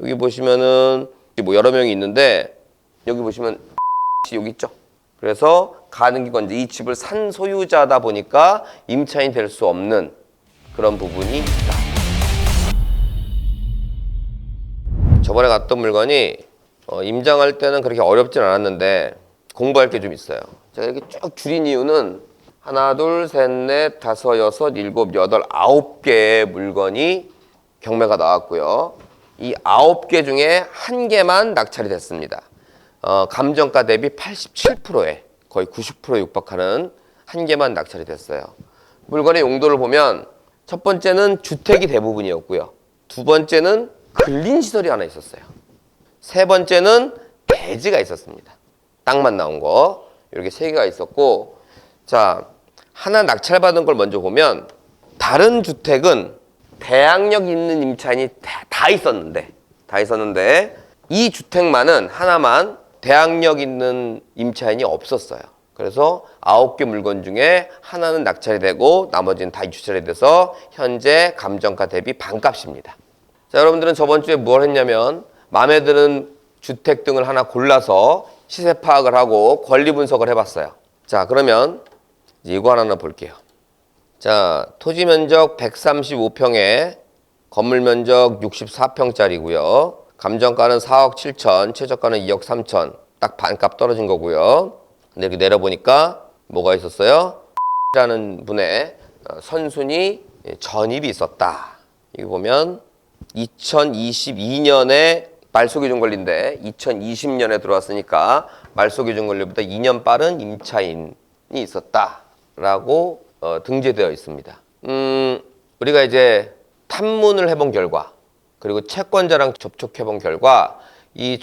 여기 보시면은 뭐 여러 명이 있는데 여기 보시면 여기 있죠. 그래서 가등기권자 이 집을 산 소유자다 보니까 임차인이 될 수 없는 그런 부분이 있다. 저번에 갔던 물건이 임장할 때는 그렇게 어렵진 않았는데 공부할 게 좀 있어요. 제가 이렇게 쭉 줄인 이유는 하나, 둘, 셋, 넷, 다섯, 여섯, 일곱, 여덟, 9개의 물건이 경매가 나왔고요. 이 9개 중에 1개만 낙찰이 됐습니다. 감정가 대비 87%에 거의 90%에 육박하는 1개만 낙찰이 됐어요. 물건의 용도를 보면 첫 번째는 주택이 대부분이었고요. 두 번째는 근린시설이 하나 있었어요. 세 번째는 대지가 있었습니다. 땅만 나온 거 이렇게 3개가 있었고, 자, 하나 낙찰받은 걸 먼저 보면 다른 주택은 대항력 있는 임차인이 다 있었는데 이 주택만은 하나만 대항력 있는 임차인이 없었어요. 그래서 9개 물건 중에 하나는 낙찰이 되고 나머지는 다 입주철이 돼서 현재 감정가 대비 반값입니다. 자, 여러분들은 저번 주에 뭘 했냐면 마음에 드는 주택 등을 하나 골라서 시세 파악을 하고 권리 분석을 해봤어요. 자, 그러면 이제 이거 하나 볼게요. 자, 토지 면적 135평에 건물 면적 64평짜리고요. 감정가는 4억 7천, 최저가는 2억 3천. 딱 반값 떨어진 거고요. 근데 이렇게 내려보니까 뭐가 있었어요? 라는 분의 선순위 전입이 있었다. 여기 보면 2022년에 말소기준 권리인데 2020년에 들어왔으니까 말소기준 권리보다 2년 빠른 임차인이 있었다라고 등재되어 있습니다. 우리가 이제 탐문을 해본 결과 그리고 채권자랑 접촉해본 결과 이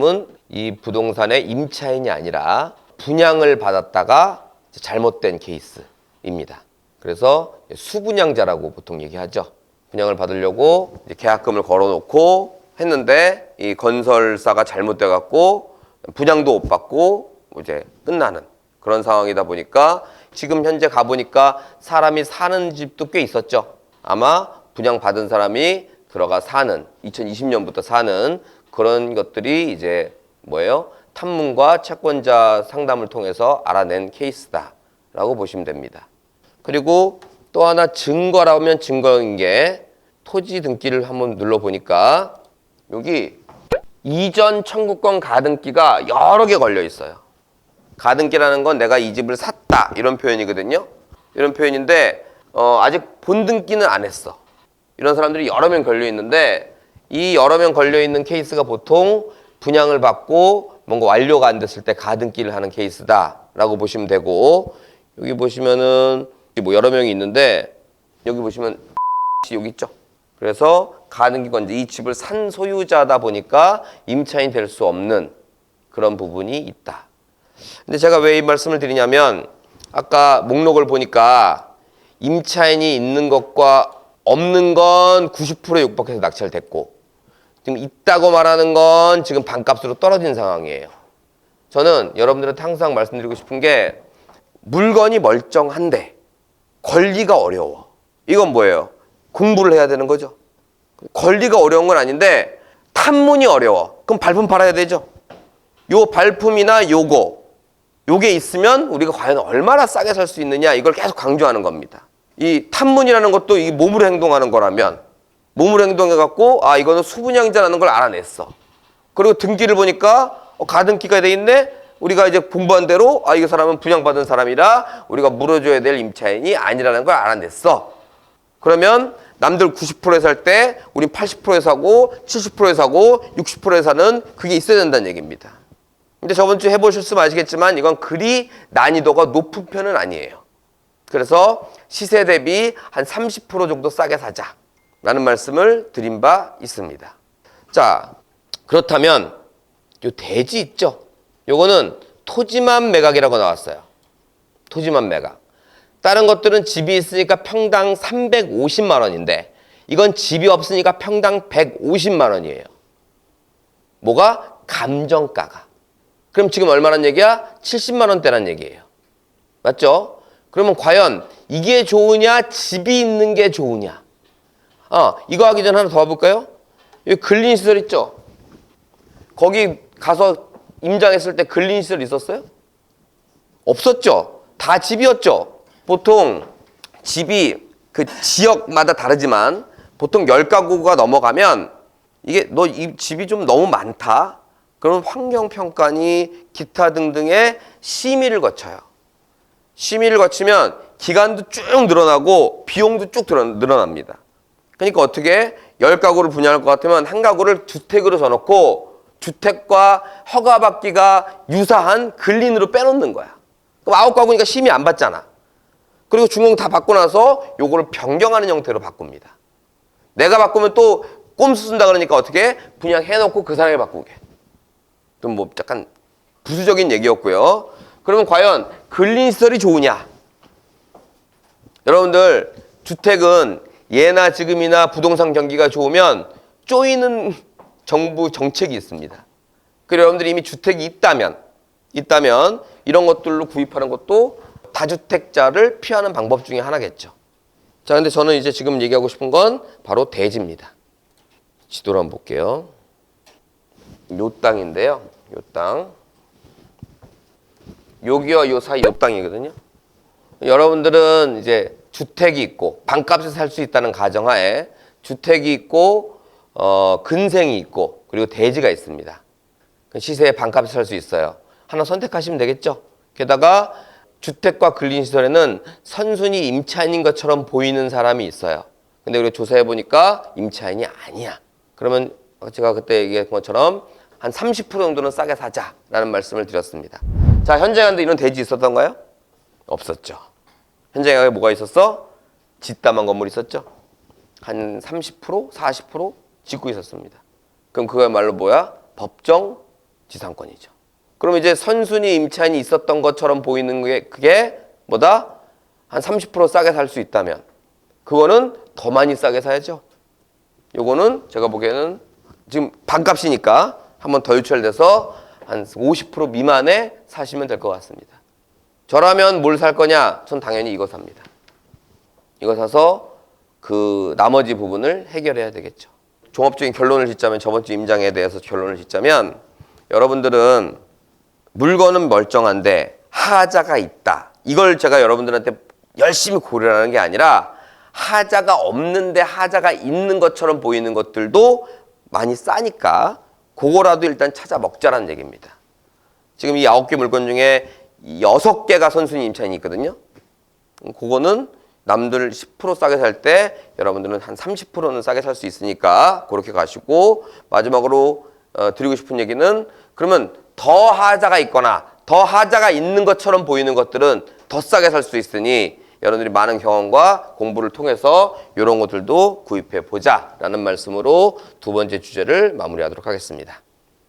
은 이 부동산의 임차인이 아니라 분양을 받았다가 잘못된 케이스입니다. 그래서 수분양자라고 보통 얘기하죠. 분양을 받으려고 이제 계약금을 걸어놓고 했는데 이 건설사가 잘못돼 갖고 분양도 못 받고 이제 끝나는 그런 상황이다 보니까 지금 현재 가보니까 사람이 사는 집도 꽤 있었죠. 아마 분양 받은 사람이 들어가 사는 2020년부터 사는 그런 것들이 이제 뭐예요? 탐문과 채권자 상담을 통해서 알아낸 케이스다라고 보시면 됩니다. 그리고 또 하나 증거라면 증거인 게 토지 등기를 한번 눌러보니까 여기 이전 청구권 가등기가 여러 개 걸려 있어요. 가등기라는 건 내가 이 집을 샀다 이런 표현이거든요. 이런 표현인데 아직 본등기는 안 했어. 이런 사람들이 여러 명 걸려 있는데 이 여러 명 걸려 있는 케이스가 보통 분양을 받고 뭔가 완료가 안 됐을 때 가등기를 하는 케이스다라고 보시면 되고, 여기 보시면은 뭐 여러 명이 있는데 여기 보시면 여기 있죠. 그래서 가등기권자 이 집을 산 소유자다 보니까 임차인이 될 수 없는 그런 부분이 있다. 근데 제가 왜 이 말씀을 드리냐면 아까 목록을 보니까 임차인이 있는 것과 없는 건 90%에 육박해서 낙찰됐고 지금 있다고 말하는 건 지금 반값으로 떨어진 상황이에요. 저는 여러분들한테 항상 말씀드리고 싶은 게 물건이 멀쩡한데 권리가 어려워. 이건 뭐예요? 공부를 해야 되는 거죠. 권리가 어려운 건 아닌데 탐문이 어려워. 그럼 발품 팔아야 되죠. 요 발품이나 요게 있으면 우리가 과연 얼마나 싸게 살 수 있느냐 이걸 계속 강조하는 겁니다. 이 탐문이라는 것도 이 몸으로 행동하는 거라면 몸으로 행동해갖고 아 이거는 수분양자라는 걸 알아냈어. 그리고 등기를 보니까 가등기가 돼 있네. 우리가 이제 공부한 대로 아 이 사람은 분양받은 사람이라 우리가 물어줘야 될 임차인이 아니라는 걸 알아냈어. 그러면 남들 90%에 살 때 우린 80%에 사고 70%에 사고 60%에 사는 그게 있어야 된다는 얘기입니다. 근데 저번 주에 해보셨으면 아시겠지만 이건 그리 난이도가 높은 편은 아니에요. 그래서 시세 대비 한 30% 정도 싸게 사자라는 말씀을 드린 바 있습니다. 자, 그렇다면 요 대지 있죠? 요거는 토지만 매각이라고 나왔어요. 토지만 매각. 다른 것들은 집이 있으니까 평당 350만 원인데 이건 집이 없으니까 평당 150만 원이에요. 뭐가? 감정가가. 그럼 지금 얼마란 얘기야? 70만 원대란 얘기예요. 맞죠? 그러면 과연 이게 좋으냐 집이 있는 게 좋으냐? 이거 하기 전에 하나 더 봐볼까요? 여기 근린시설 있죠? 거기 가서 임장했을 때 근린시설 있었어요? 없었죠? 다 집이었죠? 보통 집이 그 지역마다 다르지만 보통 10가구가 넘어가면 이게 너 이 집이 좀 너무 많다? 그러면 환경평가니 기타 등등의 심의를 거쳐요. 심의를 거치면 기간도 쭉 늘어나고 비용도 쭉 늘어납니다. 그러니까 어떻게 10가구를 분양할 것 같으면 한 가구를 주택으로 져놓고 주택과 허가받기가 유사한 근린으로 빼놓는 거야. 그럼 9가구니까 심의 안 받잖아. 그리고 준공 다 받고 나서 요거를 변경하는 형태로 바꿉니다. 내가 바꾸면 또 꼼수 쓴다 그러니까 어떻게 분양해놓고 그 사람이 바꾸게. 좀 뭐 약간 부수적인 얘기였고요. 그러면 과연 근린시설이 좋으냐? 여러분들 주택은 예나 지금이나 부동산 경기가 좋으면 쪼이는 정부 정책이 있습니다. 그리고 여러분들이 이미 주택이 있다면 이런 것들로 구입하는 것도 다주택자를 피하는 방법 중에 하나겠죠. 자, 근데 저는 이제 지금 얘기하고 싶은 건 바로 대지입니다. 지도를 한번 볼게요. 요 땅인데요. 요 땅. 여기와 요 사이 요 땅이거든요. 여러분들은 이제 주택이 있고 반값에 살 수 있다는 가정하에 주택이 있고 근생이 있고 그리고 대지가 있습니다. 시세에 반값에 살 수 있어요. 하나 선택하시면 되겠죠. 게다가 주택과 근린시설에는 선순위 임차인인 것처럼 보이는 사람이 있어요. 근데 우리가 조사해 보니까 임차인이 아니야. 그러면 제가 그때 얘기했던 것처럼 한 30% 정도는 싸게 사자라는 말씀을 드렸습니다. 자, 현장에 이런 대지 있었던가요? 없었죠. 현장에 뭐가 있었어? 짓담한 건물 있었죠? 한 30%, 40% 짓고 있었습니다. 그럼 그거야말로 뭐야? 법정 지상권이죠. 그럼 이제 선순위 임차인이 있었던 것처럼 보이는 게 그게 뭐다? 한 30% 싸게 살 수 있다면 그거는 더 많이 싸게 사야죠. 요거는 제가 보기에는 지금 반값이니까 한번 더 유출돼서 한 50% 미만에 사시면 될 것 같습니다. 저라면 뭘 살 거냐? 전 당연히 이거 삽니다. 이거 사서 그 나머지 부분을 해결해야 되겠죠. 종합적인 결론을 짓자면 저번 주 임장에 대해서 결론을 짓자면 여러분들은 물건은 멀쩡한데 하자가 있다. 이걸 제가 여러분들한테 열심히 고려하는 게 아니라 하자가 없는데 하자가 있는 것처럼 보이는 것들도 많이 싸니까 그거라도 일단 찾아 먹자라는 얘기입니다. 지금 이 9개 물건 중에 6개가 선순위 임차인이 있거든요. 그거는 남들 10% 싸게 살 때 여러분들은 한 30%는 싸게 살 수 있으니까 그렇게 가시고 마지막으로 드리고 싶은 얘기는 그러면 더 하자가 있거나 더 하자가 있는 것처럼 보이는 것들은 더 싸게 살 수 있으니 여러분들이 많은 경험과 공부를 통해서 이런 것들도 구입해 보자라는 말씀으로 두 번째 주제를 마무리하도록 하겠습니다.